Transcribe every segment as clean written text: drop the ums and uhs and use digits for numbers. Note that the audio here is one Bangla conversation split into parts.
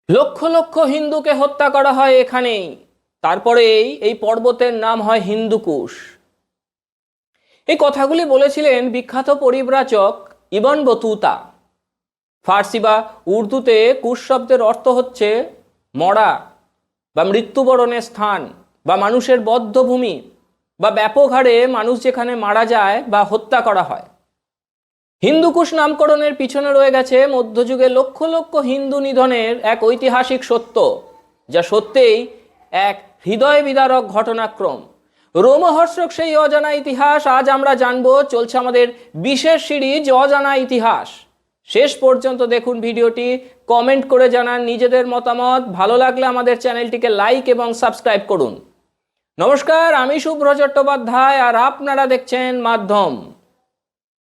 লক্ষ লক্ষ হিন্দুকে হত্যা করা হয় এখানেই। তারপরেই এই পর্বতের নাম হয় হিন্দুকুশ। এই কথাগুলি বলেছিলেন বিখ্যাত পরিব্রাজক ইবন বতুতা। ফার্সি বা উর্দুতে কুশ শব্দের অর্থ হচ্ছে মরা বা মৃত্যুবরণের স্থান বা মানুষের বদ্ধভূমি বা ব্যাপক হারে মানুষ যেখানে মারা যায় বা হত্যা করা হয়। হিন্দুকুশ নামকরণের পিছনে রয়ে গেছে মধ্যযুগে লক্ষ লক্ষ হিন্দু নিধনের এক ঐতিহাসিক সত্য, যা সত্যিই এক হৃদয় বিদারক ঘটনাক্রম। রোমহর্ষক সেই অজানা ইতিহাস আজ আমরা জানবো। চলছে আমাদের বিশেষ সিরিজ অজানা ইতিহাস। শেষ পর্যন্ত দেখুন ভিডিওটি, কমেন্ট করে জানান নিজেদের মতামত। ভালো লাগলে আমাদের চ্যানেলটিকে লাইক এবং সাবস্ক্রাইব করুন। নমস্কার, আমি শুভ্র চট্টোপাধ্যায় আর আপনারা দেখছেন মাধ্যম।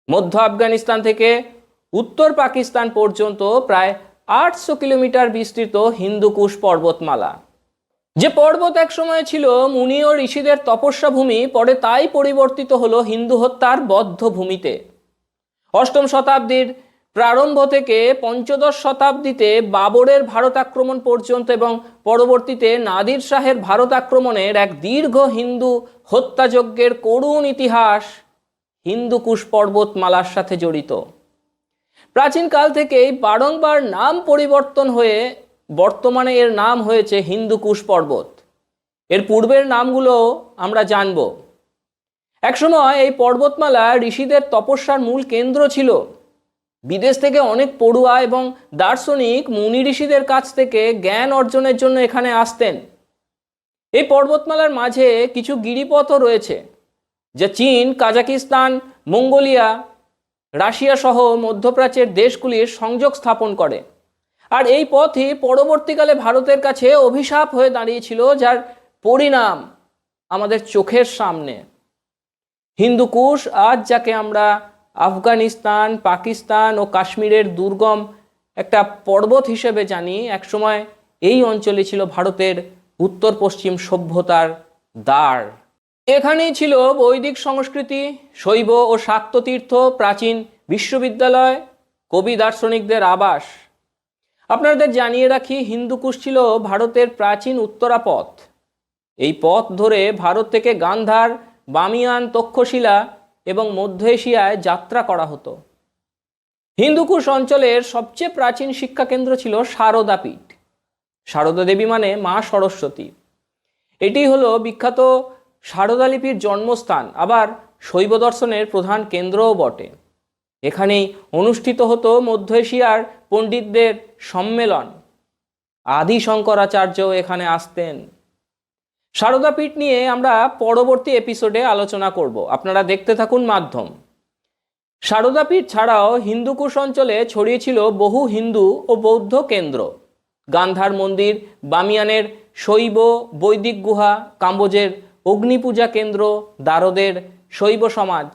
মধ্য আফগানিস্তান থেকে উত্তর পাকিস্তান পর্যন্ত প্রায় 800 কিলোমিটার বিস্তৃত হিন্দুকুশ পর্বতমালা। যে পর্বত এক সময় ছিল মুনি ও ঋষিদের তপস্যা ভূমি, পরে তাই পরিবর্তিত হলো হিন্দু হত্যার বদ্ধ ভূমিতে। অষ্টম শতাব্দীর প্রারম্ভ থেকে পঞ্চদশ শতাব্দীতে বাবরের ভারত আক্রমণ পর্যন্ত এবং পরবর্তীতে নাদির শাহের ভারত আক্রমণের এক দীর্ঘ হিন্দু হত্যাযজ্ঞের করুণ ইতিহাস হিন্দুকুশ পর্বতমালার সাথে জড়িত। প্রাচীনকাল থেকেই বারংবার নাম পরিবর্তন হয়ে বর্তমানে এর নাম হয়েছে হিন্দুকুশ পর্বত। এর পূর্বের নামগুলো আমরা জানব। একসময় এই পর্বতমালা ঋষিদের তপস্যার মূল কেন্দ্র ছিল। বিদেশ থেকে অনেক পড়ুয়া এবং দার্শনিক মুনি ঋষিদের কাছ থেকে জ্ঞান অর্জনের জন্য এখানে আসতেন। এই পর্বতমালার মাঝে কিছু গিরিপথও রয়েছে, যা চীন, কাজাকিস্তান, মঙ্গোলিয়া, রাশিয়া সহ মধ্যপ্রাচ্যের দেশগুলির সংযোগ স্থাপন করে। আর এই পথই পরবর্তীকালে ভারতের কাছে অভিশাপ হয়ে দাঁড়িয়েছিল, যার পরিণাম আমাদের চোখের সামনে। হিন্দুকুশ আজ যাকে আমরা আফগানিস্তান, পাকিস্তান ও কাশ্মীরের দুর্গম একটা পর্বত হিসেবে জানি, একসময় এই অঞ্চলে ছিল ভারতের উত্তর পশ্চিম সভ্যতার দ্বার। এখানেই ছিল বৈদিক সংস্কৃতি, শৈব ও শাক্ততীর্থ, প্রাচীন বিশ্ববিদ্যালয়, কবি দার্শনিকদের আবাস। আপনাদের জানিয়ে রাখি, হিন্দুকুশ ছিল ভারতের প্রাচীন উত্তরাপথ। এই পথ ধরে ভারত থেকে গান্ধার, বামিয়ান, তক্ষশিলা এবং মধ্য এশিয়ায় যাত্রা করা হতো। হিন্দুকুশ অঞ্চলের সবচেয়ে প্রাচীন শিক্ষাকেন্দ্র ছিল সারদা পীঠ। সারদা দেবী মানে মা সরস্বতী। এটি হলো বিখ্যাত সারদা লিপির জন্মস্থান, আবার শৈব দর্শনের প্রধান কেন্দ্রও বটে। এখানেই অনুষ্ঠিত হতো মধ্য এশিয়ার পণ্ডিতদের সম্মেলন। আদি শঙ্করাচার্য এখানে আসতেন। সারদা পীঠ নিয়ে আমরা পরবর্তী এপিসোডে আলোচনা করব, আপনারা দেখতে থাকুন মাধ্যম। সারদা পীঠ ছাড়াও হিন্দুকুশ অঞ্চলে ছড়িয়ে ছিল বহু হিন্দু ও বৌদ্ধ কেন্দ্র। গান্ধার মন্দির, বামিয়ানের শৈব বৈদিক গুহা, কাম্বোজের অগ্নিপূজা কেন্দ্র, দারদের শৈব সমাজ,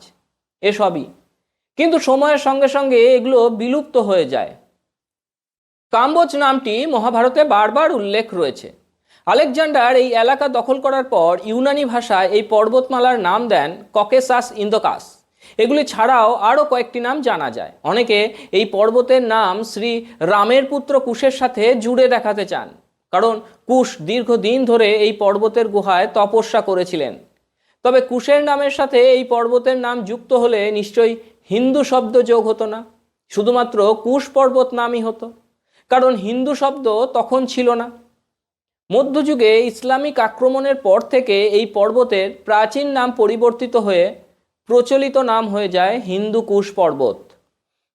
এসবই। কিন্তু সময়ের সঙ্গে সঙ্গে এগুলো বিলুপ্ত হয়ে যায়। কাম্বোজ নামটি মহাভারতে বারবার উল্লেখ রয়েছে। আলেকজান্ডার এই এলাকা দখল করার পর ইউনানি ভাষায় এই পর্বতমালার নাম দেন ককেসাস ইন্দোকাস। এগুলি ছাড়াও আরও কয়েকটি নাম জানা যায়। অনেকে এই পর্বতের নাম শ্রী রামের পুত্র কুশের সাথে জুড়ে দেখাতে চান, কারণ কুশ দীর্ঘদিন ধরে এই পর্বতের গুহায় তপস্যা করেছিলেন। তবে কুশের নামের সাথে এই পর্বতের নাম যুক্ত হলে নিশ্চয়ই হিন্দু শব্দ যোগ হতো না, শুধুমাত্র কুশ পর্বত নামই হতো, কারণ হিন্দু শব্দ তখন ছিল না। মধ্যযুগে ইসলামিক আক্রমণের পর থেকে এই পর্বতের প্রাচীন নাম পরিবর্তিত হয়ে প্রচলিত নাম হয়ে যায় হিন্দুকুশ পর্বত।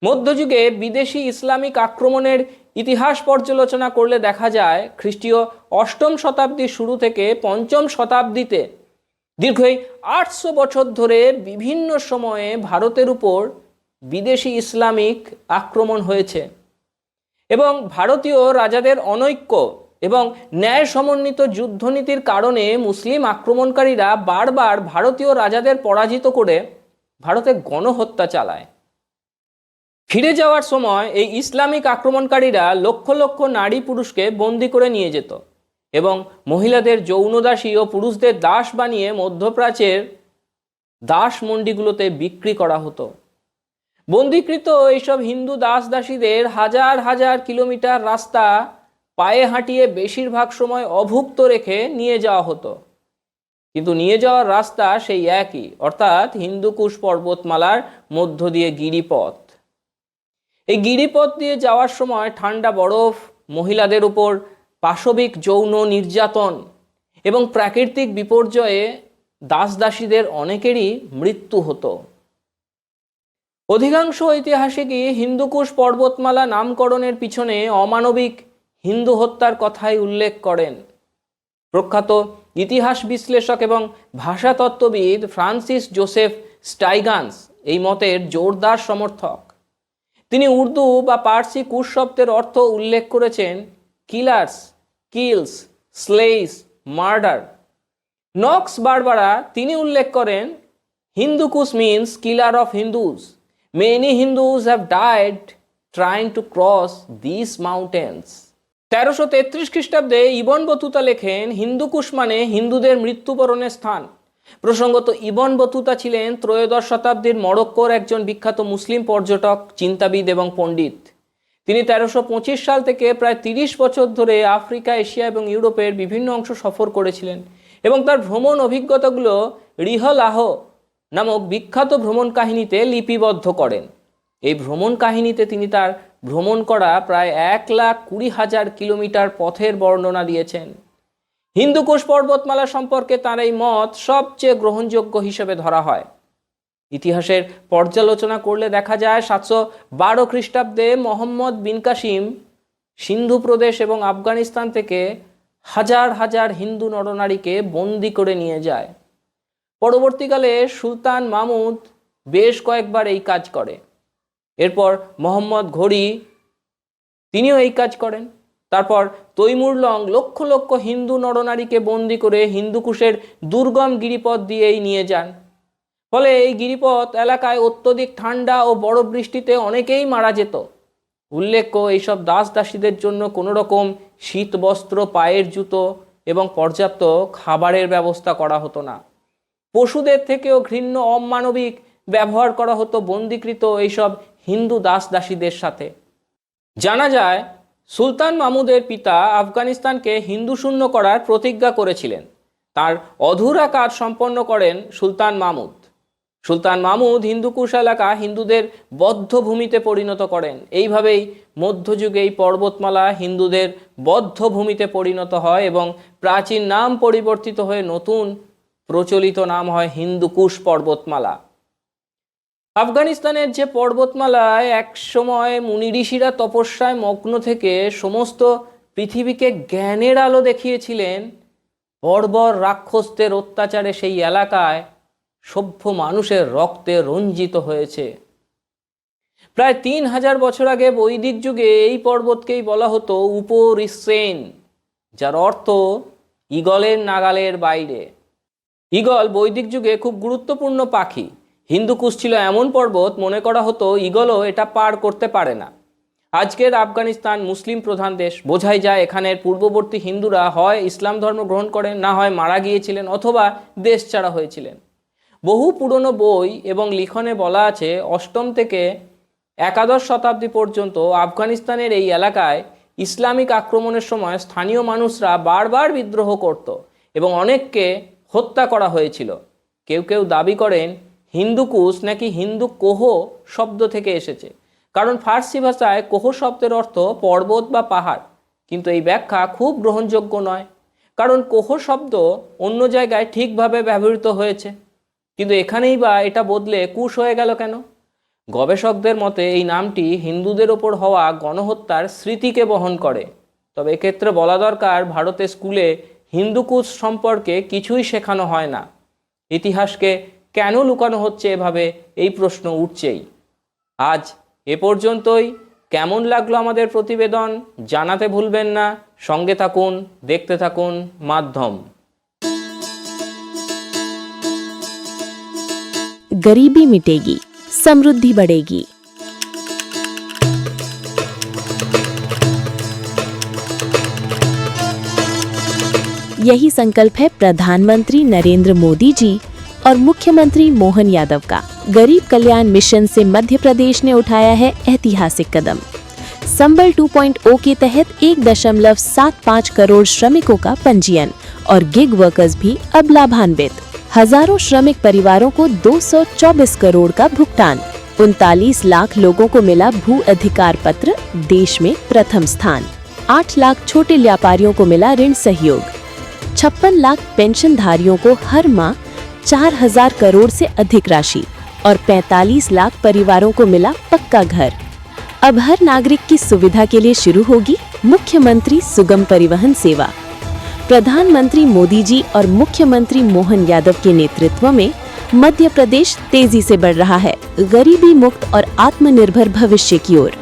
মধ্যযুগে বিদেশি ইসলামিক আক্রমণের ইতিহাস পর্যালোচনা করলে দেখা যায়, খ্রিস্টীয় অষ্টম শতাব্দীর শুরু থেকে পঞ্চম শতাব্দীতে দীর্ঘ 800 বছর ধরে বিভিন্ন সময়ে ভারতের উপর বিদেশি ইসলামিক আক্রমণ হয়েছে এবং ভারতীয় রাজাদের অনৈক্য এবং ন্যায় সমন্বিত যুদ্ধনীতির কারণে মুসলিম আক্রমণকারীরা বারবার ভারতীয় রাজাদের পরাজিত করে ভারতে গণহত্যা চালায়। ফিরে যাওয়ার সময় এই ইসলামিক আক্রমণকারীরা লক্ষ লক্ষ নারী পুরুষকে বন্দি করে নিয়ে যেত এবং মহিলাদের যৌনদাসী ও পুরুষদের দাস বানিয়ে মধ্যপ্রাচ্যের দাস মন্ডিগুলোতে বিক্রি করা হতো। বন্দীকৃত এইসব হিন্দু দাস দাসীদের হাজার হাজার কিলোমিটার রাস্তা পায়ে হাঁটিয়ে বেশিরভাগ সময় অভুক্ত রেখে নিয়ে যাওয়া হতো। কিন্তু নিয়ে যাওয়ার রাস্তা সেই একই, অর্থাৎ হিন্দুকুশ পর্বতমালার মধ্য দিয়ে গিরিপথ। এই গিরিপথ দিয়ে যাওয়ার সময় ঠান্ডা বরফ, মহিলাদের উপর পাশবিক যৌন নির্যাতন এবং প্রাকৃতিক বিপর্যয়ে দাসদাসীদের অনেকেরই মৃত্যু হতো। অধিকাংশ ঐতিহাসিকই হিন্দুকুশ পর্বতমালা নামকরণের পিছনে অমানবিক হিন্দু হত্যার কথাই উল্লেখ করেন। প্রখ্যাত ইতিহাস বিশ্লেষক এবং ভাষাতত্ত্ববিদ ফ্রান্সিস জোসেফ স্টাইগান্স এই মতের জোরদার সমর্থক। তিনি উর্দু বা পার্সি কুশ শব্দের অর্থ উল্লেখ করেছেন killers, kills, slays, murder. Knox Barbara তিনি উল্লেখ করেন Hindu Kush means killer of Hindus. Many Hindus have died trying to cross this mountains. 1333 খ্রিস্টাব্দে ইবন বতুতা লেখেন হিন্দুকুশ মানে হিন্দুদের মৃত্যুবরণের স্থান। প্রসঙ্গত ইবন বতুতা ছিলেন ত্রয়োদশ শতাব্দীর মরক্কোর একজন বিখ্যাত মুসলিম পর্যটক, চিন্তাবিদ এবং পণ্ডিত। তিনি 1325 সাল থেকে প্রায় 30 বছর ধরে আফ্রিকা, এশিয়া এবং ইউরোপের বিভিন্ন অংশ সফর করেছিলেন এবং তার ভ্রমণ অভিজ্ঞতাগুলো রিহলাহ নামক বিখ্যাত ভ্রমণ কাহিনীতে লিপিবদ্ধ করেন। এই ভ্রমণ কাহিনীতে তিনি তার ভ্রমণ করা প্রায় 1,20,000 কিলোমিটার পথের বর্ণনা দিয়েছেন। হিন্দুকুশ পর্বতমালা সম্পর্কে তার এই মত সবচেয়ে গ্রহণযোগ্য হিসেবে ধরা হয়। ইতিহাসের পর্যালোচনা করলে দেখা যায় 712 খ্রিস্টাব্দে মোহাম্মদ বিন কাসিম সিন্ধু প্রদেশ এবং আফগানিস্তান থেকে হাজার হাজার হিন্দু নরনারীকে বন্দি করে নিয়ে যায়। পরবর্তীকালে সুলতান মাহমুদ বেশ কয়েকবার এই কাজ করে। এরপর মোহাম্মদ ঘড়ি তিনিও এই কাজ করেন। তারপর তৈমুর লং লক্ষ লক্ষ হিন্দু নরনারীকে বন্দি করে হিন্দুকুশের দুর্গম গিরিপথ দিয়েই নিয়ে যান। ফলে এই গিরিপথ এলাকায় অত্যধিক ঠান্ডা ও বরফ বৃষ্টিতে অনেকেই মারা যেত। উল্লেখ্য, এইসব দাস দাসীদের জন্য কোনো রকম শীত বস্ত্র, পায়ের জুতো এবং পর্যাপ্ত খাবারের ব্যবস্থা করা হতো না। পশুদের থেকেও ঘৃণ্য অমানবিক ব্যবহার করা হতো বন্দীকৃত এইসব হিন্দু দাস দাসীদের সাথে। জানা যায় সুলতান মাহমুদের পিতা আফগানিস্তানকে হিন্দু শূন্য করার প্রতিজ্ঞা করেছিলেন। তার অধুরা কাজ সম্পন্ন করেন সুলতান মাহমুদ। সুলতান মাহমুদ হিন্দুকুশ এলাকা হিন্দুদের বদ্ধ ভূমিতে পরিণত করেন। এইভাবেই মধ্যযুগে এই পর্বতমালা হিন্দুদের বদ্ধ ভূমিতে পরিণত হয় এবং প্রাচীন নাম পরিবর্তিত হয়ে নতুন প্রচলিত নাম হয় হিন্দুকুশ পর্বতমালা। আফগানিস্তানের যে পর্বতমালায় একসময় মুনি ঋষিরা তপস্যায় মগ্ন থেকে সমস্ত পৃথিবীকে জ্ঞানের আলো দেখিয়েছিলেন, বর্বর রাক্ষসদের অত্যাচারে সেই এলাকায় সভ্য মানুষের রক্তে রঞ্জিত হয়েছে। প্রায় 3000 বছর আগে বৈদিক যুগে এই পর্বতকেই বলা হতো উপরিসেন, যার অর্থ ঈগলের নাগালের বাইরে। ঈগল বৈদিক যুগে খুব গুরুত্বপূর্ণ পাখি। হিন্দুকুশ ছিল এমন পর্বত, মনে করা হতো ঈগলও এটা পার করতে পারে না। আজকের আফগানিস্তান মুসলিম প্রধান দেশ, বোঝাই যায় এখানের পূর্ববর্তী হিন্দুরা হয় ইসলাম ধর্ম গ্রহণ করেন, না হয় মারা গিয়েছিলেন অথবা দেশ ছাড়া হয়েছিলেন। বহু পুরনো বই এবং লিখনে বলা আছে 8ম থেকে 11শ শতাব্দী পর্যন্ত আফগানিস্তানের এই এলাকায় ইসলামিক আক্রমণের সময় স্থানীয় মানুষরা বারবার বিদ্রোহ করত এবং অনেককে হত্যা করা হয়েছিল। কেউ কেউ দাবি করেন হিন্দুকুশ নাকি হিন্দু কোহ শব্দ থেকে এসেছে, কারণ ফার্সি ভাষায় কোহ শব্দের অর্থ পর্বত বা পাহাড়। কিন্তু এই ব্যাখ্যা খুব গ্রহণযোগ্য নয়, কারণ কোহ শব্দ অন্য জায়গায় ঠিকভাবে ব্যবহৃত হয়েছে, কিন্তু এখানেই বা এটা বদলে কুশ হয়ে গেল কেন? গবেষকদের মতে এই নামটি হিন্দুদের ওপর হওয়া গণহত্যার স্মৃতিকে বহন করে। তবে এক্ষেত্রে বলা দরকার, ভারতের স্কুলে হিন্দুকুশ সম্পর্কে কিছুই শেখানো হয় না। ইতিহাসকে কেন লুকানো হচ্ছে এভাবে, এই প্রশ্ন উঠছেই। আজ এ পর্যন্তই। কেমন লাগলো আমাদের প্রতিবেদন জানাতে ভুলবেন না। সঙ্গে থাকুন, দেখতে থাকুন মাধ্যম। गरीबी मिटेगी, समृद्धि बढ़ेगी। यही संकल्प है प्रधानमंत्री नरेंद्र मोदी जी और मुख्यमंत्री मोहन यादव का। गरीब कल्याण मिशन से मध्य प्रदेश ने उठाया है ऐतिहासिक कदम। संबल 2.0 के तहत 1.75 करोड़ श्रमिकों का पंजीयन और गिग वर्कर्स भी अब लाभान्वित। हजारों श्रमिक परिवारों को 224 करोड़ का भुगतान। 39 लाख लोगों को मिला भू अधिकार पत्र, देश में प्रथम स्थान। 8 लाख छोटे व्यापारियों को मिला ऋण सहयोग। 56 लाख पेंशनधारियों को हर माह 4000 करोड़ से अधिक राशि और 45 लाख परिवारों को मिला पक्का घर। अब हर नागरिक की सुविधा के लिए शुरू होगी मुख्यमंत्री सुगम परिवहन सेवा। प्रधानमंत्री मोदी जी और मुख्यमंत्री मोहन यादव के नेतृत्व में मध्य प्रदेश तेजी से बढ़ रहा है गरीबी मुक्त और आत्मनिर्भर भविष्य की ओर।